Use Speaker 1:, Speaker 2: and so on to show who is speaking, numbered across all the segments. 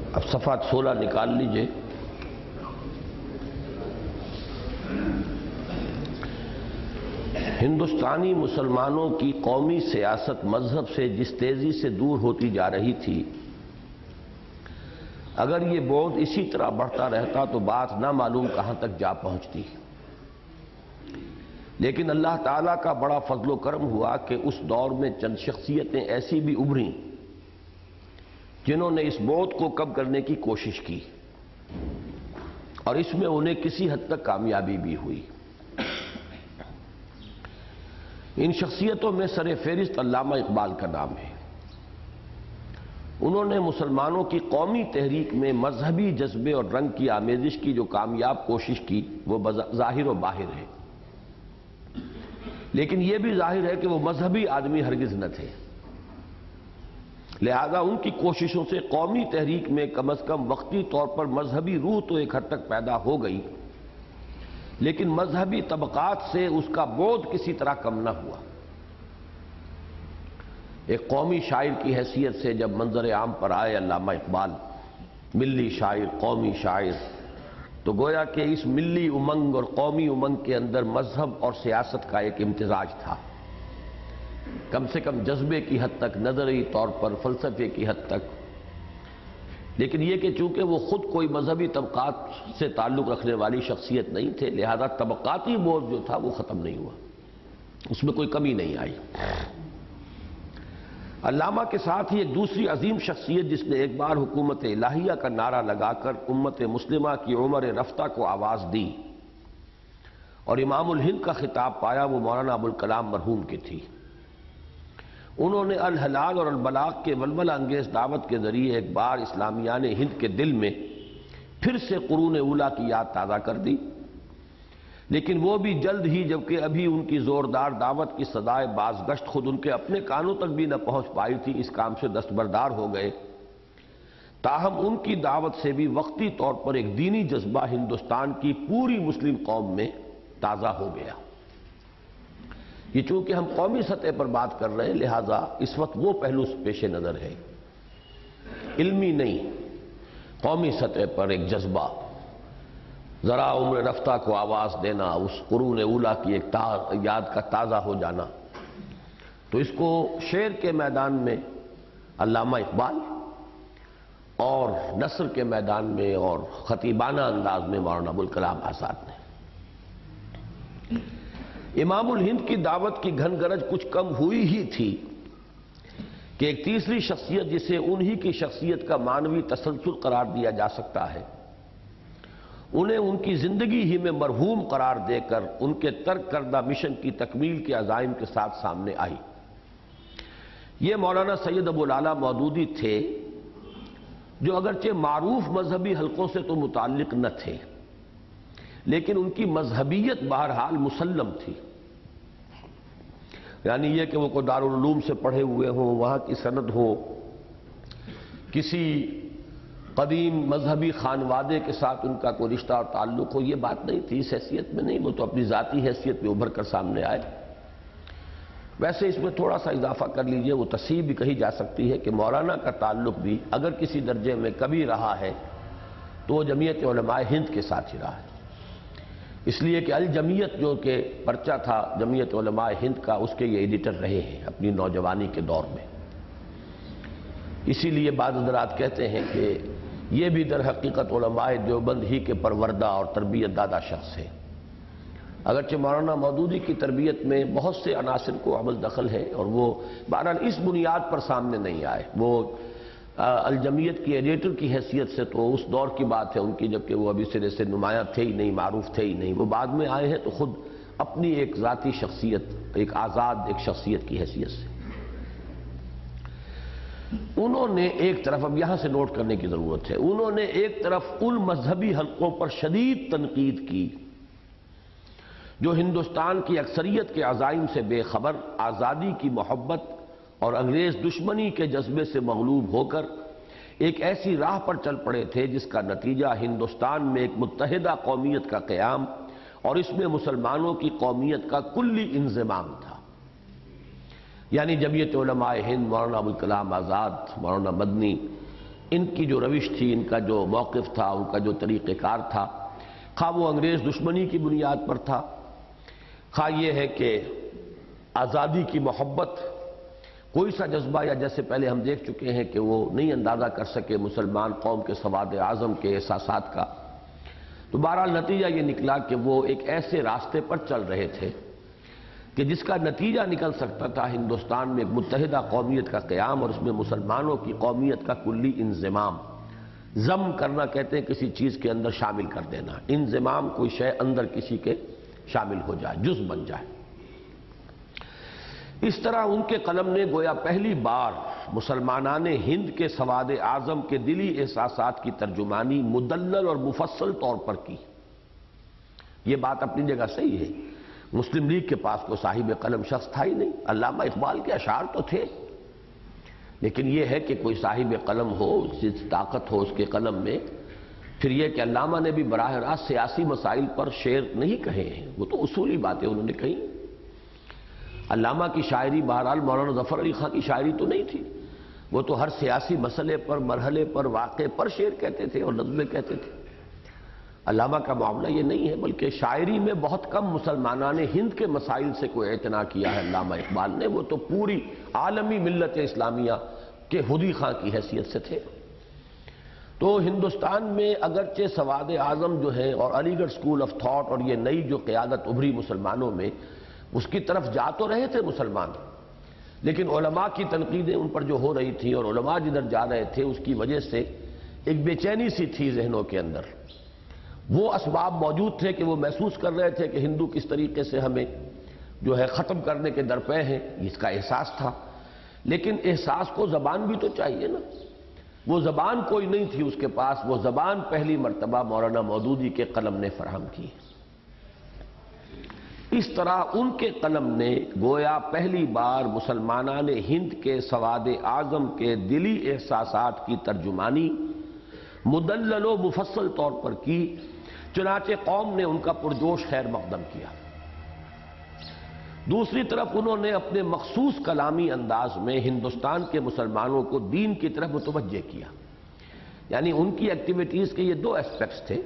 Speaker 1: اب صفحہ 16 نکال لیجئے۔ ہندوستانی مسلمانوں کی قومی سیاست مذہب سے جس تیزی سے دور ہوتی جا رہی تھی، اگر یہ بعد اسی طرح بڑھتا رہتا تو بات نہ معلوم کہاں تک جا پہنچتی۔ لیکن اللہ تعالیٰ کا بڑا فضل و کرم ہوا کہ اس دور میں چند شخصیتیں ایسی بھی ابھریں جنہوں نے اس بعد کو کم کرنے کی کوشش کی، اور اس میں انہیں کسی حد تک کامیابی بھی ہوئی۔ ان شخصیتوں میں سر فہرست علامہ اقبال کا نام ہے۔ انہوں نے مسلمانوں کی قومی تحریک میں مذہبی جذبے اور رنگ کی آمیزش کی جو کامیاب کوشش کی وہ ظاہر و باہر ہے، لیکن یہ بھی ظاہر ہے کہ وہ مذہبی آدمی ہرگز نہ تھے، لہذا ان کی کوششوں سے قومی تحریک میں کم از کم وقتی طور پر مذہبی روح تو ایک حد تک پیدا ہو گئی، لیکن مذہبی طبقات سے اس کا بعد کسی طرح کم نہ ہوا۔ ایک قومی شاعر کی حیثیت سے جب منظر عام پر آئے علامہ اقبال، ملی شاعر، قومی شاعر، تو گویا کہ اس ملی امنگ اور قومی امنگ کے اندر مذہب اور سیاست کا ایک امتزاج تھا، کم سے کم جذبے کی حد تک، نظری طور پر فلسفے کی حد تک۔ لیکن یہ کہ چونکہ وہ خود کوئی مذہبی طبقات سے تعلق رکھنے والی شخصیت نہیں تھے، لہذا طبقاتی بعد جو تھا وہ ختم نہیں ہوا، اس میں کوئی کمی نہیں آئی۔ علامہ کے ساتھ ہی ایک دوسری عظیم شخصیت جس نے ایک بار حکومت الہیہ کا نعرہ لگا کر امت مسلمہ کی عمر رفتہ کو آواز دی اور امام الہند کا خطاب پایا، وہ مولانا ابوالکلام مرحوم کی تھی۔ انہوں نے الحلال اور البلاغ کے ولولہ انگیز دعوت کے ذریعے ایک بار اسلامیان ہند کے دل میں پھر سے قرون اولیٰ کی یاد تازہ کر دی، لیکن وہ بھی جلد ہی، جبکہ ابھی ان کی زوردار دعوت کی صدائے بازگشت خود ان کے اپنے کانوں تک بھی نہ پہنچ پائی تھی، اس کام سے دستبردار ہو گئے۔ تاہم ان کی دعوت سے بھی وقتی طور پر ایک دینی جذبہ ہندوستان کی پوری مسلم قوم میں تازہ ہو گیا۔ یہ چونکہ ہم قومی سطح پر بات کر رہے ہیں، لہذا اس وقت وہ پہلو پیش نظر ہے، علمی نہیں، قومی سطح پر ایک جذبہ، ذرا عمر رفتہ کو آواز دینا، اس قرون اولیٰ کی ایک یاد کا تازہ ہو جانا، تو اس کو شعر کے میدان میں علامہ اقبال اور نثر کے میدان میں اور خطیبانہ انداز میں مولانا ابوالکلام آزاد نے۔ امام الہند کی دعوت کی گھن گرج کچھ کم ہوئی ہی تھی کہ ایک تیسری شخصیت جسے انہی کی شخصیت کا معنوی تسلسل قرار دیا جا سکتا ہے، انہیں ان کی زندگی ہی میں مرحوم قرار دے کر ان کے ترک کردہ مشن کی تکمیل کے عزائم کے ساتھ سامنے آئی۔ یہ مولانا سید ابوالعلا مودودی تھے، جو اگرچہ معروف مذہبی حلقوں سے تو متعلق نہ تھے، لیکن ان کی مذہبیت بہرحال مسلم تھی، یعنی یہ کہ وہ کوئی دارالعلوم سے پڑھے ہوئے ہوں، وہاں کی سند ہو، کسی قدیم مذہبی خانوادے کے ساتھ ان کا کوئی رشتہ اور تعلق ہو، یہ بات نہیں تھی، اس حیثیت میں نہیں، وہ تو اپنی ذاتی حیثیت میں ابھر کر سامنے آئے۔ ویسے اس میں تھوڑا سا اضافہ کر لیجئے، وہ تصحیح بھی کہی جا سکتی ہے کہ مولانا کا تعلق بھی اگر کسی درجے میں کبھی رہا ہے تو وہ جمعیت علماء ہند کے ساتھ ہی رہا ہے، اس لیے کہ الجمعیت جو کہ پرچہ تھا جمعیت علماء ہند کا، اس کے یہ ایڈیٹر رہے ہیں اپنی نوجوانی کے دور میں۔ اسی لیے بعض حضرات کہتے ہیں کہ یہ بھی در حقیقت علماء دیوبند ہی کے پروردہ اور تربیت دادا شخص ہے، اگرچہ مولانا مودودی کی تربیت میں بہت سے عناصر کو عمل دخل ہے، اور وہ بہرحال اس بنیاد پر سامنے نہیں آئے۔ وہ الجمعیت کی ایڈیٹر کی حیثیت سے تو اس دور کی بات ہے ان کی، جبکہ وہ ابھی سرے سے نمایاں تھے ہی نہیں، معروف تھے ہی نہیں، وہ بعد میں آئے ہیں تو خود اپنی ایک ذاتی شخصیت، ایک آزاد ایک شخصیت کی حیثیت سے۔ انہوں نے ایک طرف، اب یہاں سے نوٹ کرنے کی ضرورت ہے، انہوں نے ایک طرف ان مذہبی حلقوں پر شدید تنقید کی جو ہندوستان کی اکثریت کے عزائم سے بے خبر، آزادی کی محبت اور انگریز دشمنی کے جذبے سے مغلوب ہو کر ایک ایسی راہ پر چل پڑے تھے جس کا نتیجہ ہندوستان میں ایک متحدہ قومیت کا قیام اور اس میں مسلمانوں کی قومیت کا کلی انضمام تھا۔ یعنی جمعیت علماء ہند، مولانا ابوالکلام آزاد، مولانا مدنی، ان کی جو روش تھی، ان کا جو موقف تھا، ان کا جو طریقہ کار تھا، خواہ وہ انگریز دشمنی کی بنیاد پر تھا، خواہ یہ ہے کہ آزادی کی محبت، کوئی سا جذبہ، یا جیسے پہلے ہم دیکھ چکے ہیں کہ وہ نہیں اندازہ کر سکے مسلمان قوم کے سواد اعظم کے احساسات کا، تو بہرحال نتیجہ یہ نکلا کہ وہ ایک ایسے راستے پر چل رہے تھے کہ جس کا نتیجہ نکل سکتا تھا ہندوستان میں ایک متحدہ قومیت کا قیام، اور اس میں مسلمانوں کی قومیت کا کلی انضمام، ضم کرنا کہتے ہیں کسی چیز کے اندر شامل کر دینا، انضمام کوئی شے اندر کسی کے شامل ہو جائے، جز بن جائے۔ اس طرح ان کے قلم نے گویا پہلی بار مسلمانان ہند کے سواد اعظم کے دلی احساسات کی ترجمانی مدلل اور مفصل طور پر کی۔ یہ بات اپنی جگہ صحیح ہے، مسلم لیگ کے پاس کوئی صاحب قلم شخص تھا ہی نہیں، علامہ اقبال کے اشعار تو تھے، لیکن یہ ہے کہ کوئی صاحب قلم ہو، جس طاقت ہو اس کے قلم میں، پھر یہ کہ علامہ نے بھی براہ راست سیاسی مسائل پر شعر نہیں کہے ہیں، وہ تو اصولی باتیں انہوں نے کہیں۔ علامہ کی شاعری بہرحال مولانا ظفر علی خان کی شاعری تو نہیں تھی، وہ تو ہر سیاسی مسئلے پر، مرحلے پر، واقعے پر شعر کہتے تھے اور نظمیں کہتے تھے۔ علامہ کا معاملہ یہ نہیں ہے، بلکہ شاعری میں بہت کم مسلمانان ہند کے مسائل سے کوئی اعتنا کیا ہے علامہ اقبال نے، وہ تو پوری عالمی ملت اسلامیہ کے ہدی خاں کی حیثیت سے تھے۔ تو ہندوستان میں اگرچہ سواد اعظم جو ہے اور علی گڑھ سکول آف تھاٹ اور یہ نئی جو قیادت ابھری مسلمانوں میں، اس کی طرف جا تو رہے تھے مسلمان، لیکن علماء کی تنقیدیں ان پر جو ہو رہی تھیں اور علماء جدھر جا رہے تھے، اس کی وجہ سے ایک بے چینی سی تھی ذہنوں کے اندر۔ وہ اسباب موجود تھے کہ وہ محسوس کر رہے تھے کہ ہندو کس طریقے سے ہمیں جو ہے ختم کرنے کے درپے ہیں، اس کا احساس تھا، لیکن احساس کو زبان بھی تو چاہیے نا، وہ زبان کوئی نہیں تھی اس کے پاس، وہ زبان پہلی مرتبہ مولانا مودودی کے قلم نے فراہم کی۔ اس طرح ان کے قلم نے گویا پہلی بار مسلمانان ہند کے سواد اعظم کے دلی احساسات کی ترجمانی مدلل و مفصل طور پر کی، چنانچہ قوم نے ان کا پرجوش خیر مقدم کیا۔ دوسری طرف انہوں نے اپنے مخصوص کلامی انداز میں ہندوستان کے مسلمانوں کو دین کی طرف متوجہ کیا، یعنی ان کی ایکٹیویٹیز کے یہ دو اسپیکٹس تھے۔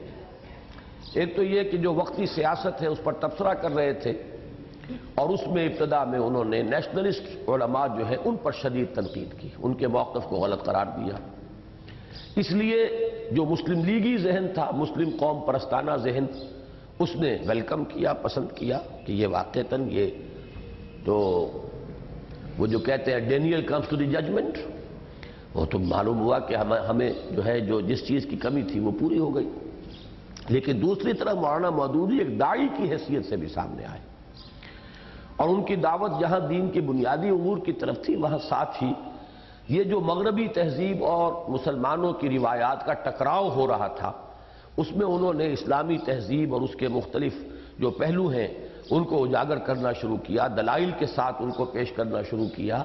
Speaker 1: ایک تو یہ کہ جو وقتی سیاست ہے اس پر تبصرہ کر رہے تھے، اور اس میں ابتدا میں انہوں نے نیشنلسٹ علماء جو ہے ان پر شدید تنقید کی، ان کے موقف کو غلط قرار دیا۔ اس لیے جو مسلم لیگی ذہن تھا، مسلم قوم پرستانہ ذہن، اس نے ویلکم کیا، پسند کیا کہ یہ واقعتاً یہ تو وہ جو کہتے ہیں Daniel comes to the judgment, وہ تو معلوم ہوا کہ ہمیں جو ہے جو جس چیز کی کمی تھی وہ پوری ہو گئی۔ لیکن دوسری طرف مولانا مودودی ایک داعی کی حیثیت سے بھی سامنے آئے، اور ان کی دعوت جہاں دین کی بنیادی امور کی طرف تھی، وہاں ساتھ ہی یہ جو مغربی تہذیب اور مسلمانوں کی روایات کا ٹکراؤ ہو رہا تھا، اس میں انہوں نے اسلامی تہذیب اور اس کے مختلف جو پہلو ہیں ان کو اجاگر کرنا شروع کیا، دلائل کے ساتھ ان کو پیش کرنا شروع کیا۔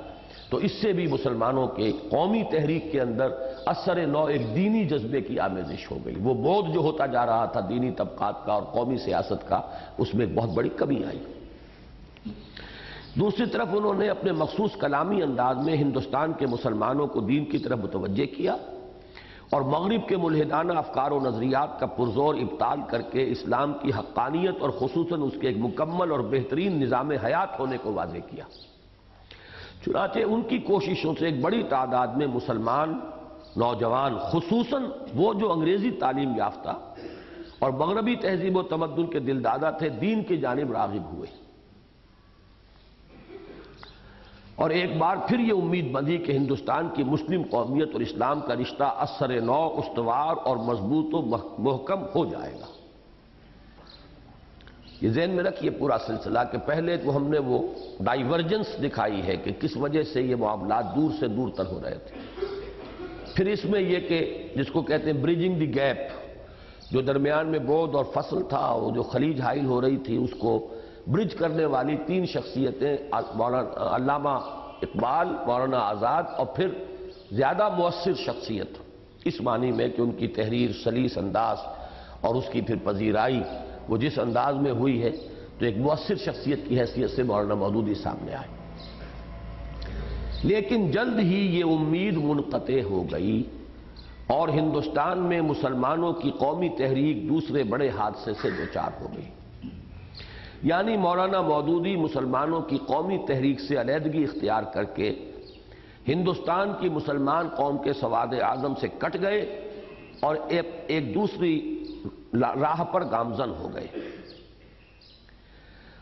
Speaker 1: تو اس سے بھی مسلمانوں کے قومی تحریک کے اندر اثر نو ایک دینی جذبے کی آمیزش ہو گئی، وہ بودھ جو ہوتا جا رہا تھا دینی طبقات کا اور قومی سیاست کا، اس میں ایک بہت بڑی کمی آئی۔ دوسری طرف انہوں نے اپنے مخصوص کلامی انداز میں ہندوستان کے مسلمانوں کو دین کی طرف متوجہ کیا، اور مغرب کے ملحدانہ افکار و نظریات کا پرزور ابطال کر کے اسلام کی حقانیت اور خصوصاً اس کے ایک مکمل اور بہترین نظام حیات ہونے کو واضح کیا۔ چنانچہ ان کی کوششوں سے ایک بڑی تعداد میں مسلمان نوجوان، خصوصاً وہ جو انگریزی تعلیم یافتہ اور مغربی تہذیب و تمدن کے دلدادہ تھے، دین کی جانب راغب ہوئے، اور ایک بار پھر یہ امید بندھی کہ ہندوستان کی مسلم قومیت اور اسلام کا رشتہ اثر نو استوار اور مضبوط و محکم ہو جائے گا۔ یہ ذہن میں رکھیے پورا سلسلہ کہ پہلے تو ہم نے وہ ڈائیورجنس دکھائی ہے کہ کس وجہ سے یہ معاملات دور سے دور تر ہو رہے تھے، پھر اس میں یہ کہ جس کو کہتے ہیں بریجنگ دی گیپ، جو درمیان میں بودھ اور فصل تھا، وہ جو خلیج حائل ہو رہی تھی، اس کو برج کرنے والی تین شخصیتیں، علامہ اقبال، مولانا آزاد، اور پھر زیادہ مؤثر شخصیت اس معنی میں کہ ان کی تحریر سلیس انداز اور اس کی پھر پذیرائی وہ جس انداز میں ہوئی ہے، تو ایک مؤثر شخصیت کی حیثیت سے مولانا مودودی سامنے آئے۔ لیکن جلد ہی یہ امید منقطع ہو گئی، اور ہندوستان میں مسلمانوں کی قومی تحریک دوسرے بڑے حادثے سے دوچار ہو گئی۔ یعنی مولانا مودودی مسلمانوں کی قومی تحریک سے علیحدگی اختیار کر کے ہندوستان کی مسلمان قوم کے سواد اعظم سے کٹ گئے اور ایک دوسری راہ پر گامزن ہو گئے۔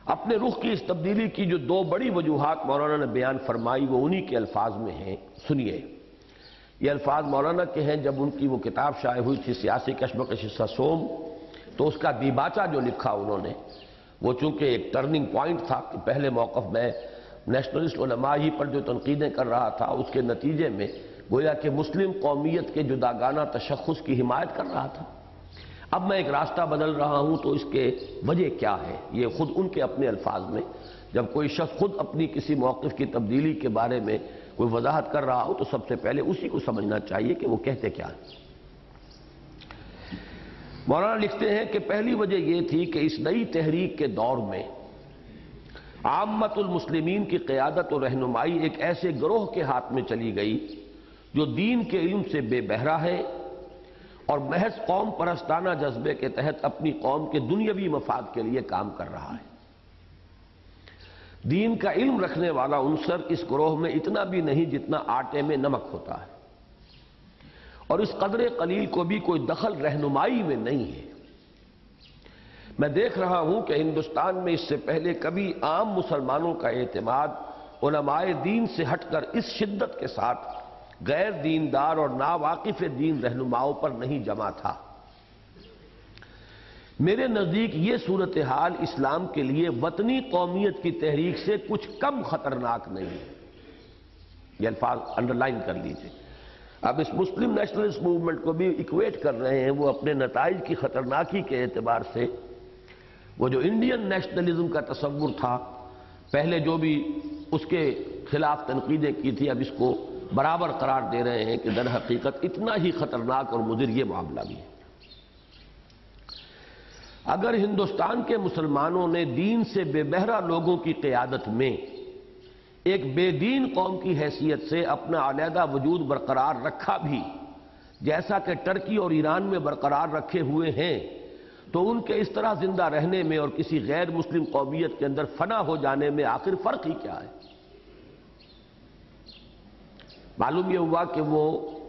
Speaker 1: اپنے رخ کی اس تبدیلی کی جو دو بڑی وجوہات مولانا نے بیان فرمائی وہ انہی کے الفاظ میں ہیں، سنیے۔ یہ الفاظ مولانا کے ہیں جب ان کی وہ کتاب شائع ہوئی تھی سیاسی کشمکش حصہ سوم، تو اس کا دیباچہ جو لکھا انہوں نے، وہ چونکہ ایک ٹرننگ پوائنٹ تھا کہ پہلے موقف میں نیشنلسٹ علماء ہی پر جو تنقیدیں کر رہا تھا، اس کے نتیجے میں گویا کہ مسلم قومیت کے جداگانہ تشخص کی حمایت کر رہا تھا۔ اب میں ایک راستہ بدل رہا ہوں تو اس کے وجہ کیا ہے، یہ خود ان کے اپنے الفاظ میں، جب کوئی شخص خود اپنی کسی موقف کی تبدیلی کے بارے میں کوئی وضاحت کر رہا ہو تو سب سے پہلے اسی کو سمجھنا چاہیے کہ وہ کہتے کیا ہیں۔ مولانا لکھتے ہیں کہ پہلی وجہ یہ تھی کہ اس نئی تحریک کے دور میں عامت المسلمین کی قیادت و رہنمائی ایک ایسے گروہ کے ہاتھ میں چلی گئی جو دین کے علم سے بے بہرا ہے اور محض قوم پرستانہ جذبے کے تحت اپنی قوم کے دنیاوی مفاد کے لیے کام کر رہا ہے۔ دین کا علم رکھنے والا عنصر اس گروہ میں اتنا بھی نہیں جتنا آٹے میں نمک ہوتا ہے، اور اس قدر قلیل کو بھی کوئی دخل رہنمائی میں نہیں ہے۔ میں دیکھ رہا ہوں کہ ہندوستان میں اس سے پہلے کبھی عام مسلمانوں کا اعتماد علماء دین سے ہٹ کر اس شدت کے ساتھ غیر دیندار اور ناواقف دین رہنماؤں پر نہیں جمع تھا۔ میرے نزدیک یہ صورتحال اسلام کے لیے وطنی قومیت کی تحریک سے کچھ کم خطرناک نہیں ہے۔ یہ الفاظ انڈرلائن کر لیجئے۔ اب اس مسلم نیشنلسٹ موومنٹ کو بھی ایکویٹ کر رہے ہیں وہ اپنے نتائج کی خطرناکی کے اعتبار سے۔ وہ جو انڈین نیشنلزم کا تصور تھا، پہلے جو بھی اس کے خلاف تنقیدیں کی تھی، اب اس کو برابر قرار دے رہے ہیں کہ در حقیقت اتنا ہی خطرناک اور مضر یہ معاملہ بھی ہے۔ اگر ہندوستان کے مسلمانوں نے دین سے بے بہرا لوگوں کی قیادت میں ایک بے دین قوم کی حیثیت سے اپنا علیحدہ وجود برقرار رکھا بھی، جیسا کہ ٹرکی اور ایران میں برقرار رکھے ہوئے ہیں، تو ان کے اس طرح زندہ رہنے میں اور کسی غیر مسلم قومیت کے اندر فنا ہو جانے میں آخر فرق ہی کیا ہے؟ معلوم یہ ہوا کہ وہ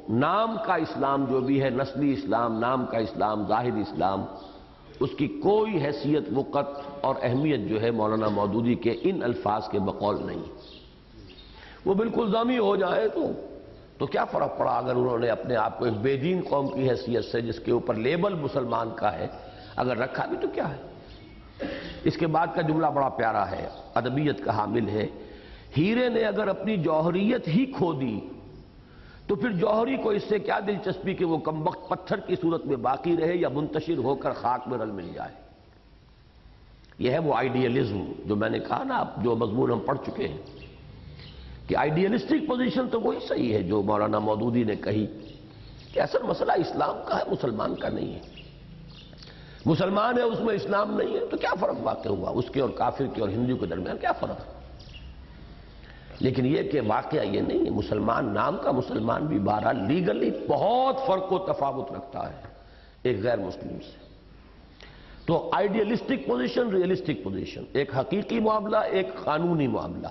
Speaker 1: نام کا اسلام جو بھی ہے، نسلی اسلام، نام کا اسلام، ظاہری اسلام، اس کی کوئی حیثیت، وقت اور اہمیت جو ہے مولانا مودودی کے ان الفاظ کے بقول نہیں۔ وہ بالکل ضامی ہو جائے تو کیا فرق پڑا اگر انہوں نے اپنے آپ کو ایک بے دین قوم کی حیثیت سے، جس کے اوپر لیبل مسلمان کا ہے، اگر رکھا بھی تو کیا ہے؟ اس کے بعد کا جملہ بڑا پیارا ہے، ادبیت کا حامل ہے۔ ہیرے نے اگر اپنی جوہریت ہی کھو دی تو پھر جوہری کو اس سے کیا دلچسپی کہ وہ کمبخت پتھر کی صورت میں باقی رہے یا منتشر ہو کر خاک میں رل مل جائے۔ یہ ہے وہ آئیڈیلزم جو میں نے کہا نا، جو مضمون ہم پڑھ چکے ہیں، کہ آئیڈیلسٹک پوزیشن تو وہی صحیح ہے جو مولانا مودودی نے کہی کہ اصل مسئلہ اسلام کا ہے، مسلمان کا نہیں ہے۔ مسلمان ہے اس میں اسلام نہیں ہے تو کیا فرق واقع ہوا؟ اس کے اور کافر کے اور ہندو کے درمیان کیا فرق ہے؟ لیکن یہ کہ واقعہ یہ نہیں ہے، مسلمان نام کا مسلمان بھی بہرحال لیگلی بہت فرق و تفاوت رکھتا ہے ایک غیر مسلم سے۔ تو آئیڈیلسٹک پوزیشن، ریئلسٹک پوزیشن، ایک حقیقی معاملہ، ایک قانونی معاملہ۔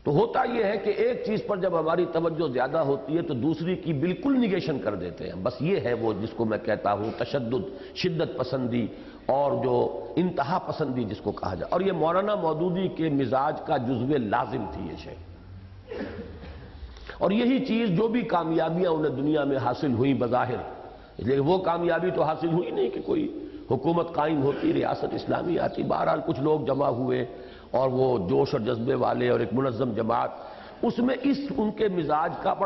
Speaker 1: تو ہوتا یہ ہے کہ ایک چیز پر جب ہماری توجہ زیادہ ہوتی ہے تو دوسری کی بالکل نگیشن کر دیتے ہیں۔ بس یہ ہے وہ جس کو میں کہتا ہوں تشدد، شدت پسندی اور جو انتہا پسندی جس کو کہا جائے، اور یہ مولانا مودودی کے مزاج کا جزو لازم تھی یہ شے۔ اور یہی چیز جو بھی کامیابیاں انہیں دنیا میں حاصل ہوئیں بظاہر، لیکن وہ کامیابی تو حاصل ہوئی نہیں کہ کوئی حکومت قائم ہوتی، ریاست اسلامی آتی، بہرحال کچھ لوگ جمع ہوئے اور وہ جوش اور جذبے والے اور ایک منظم جماعت، اس میں ان کے مزاج کا بڑا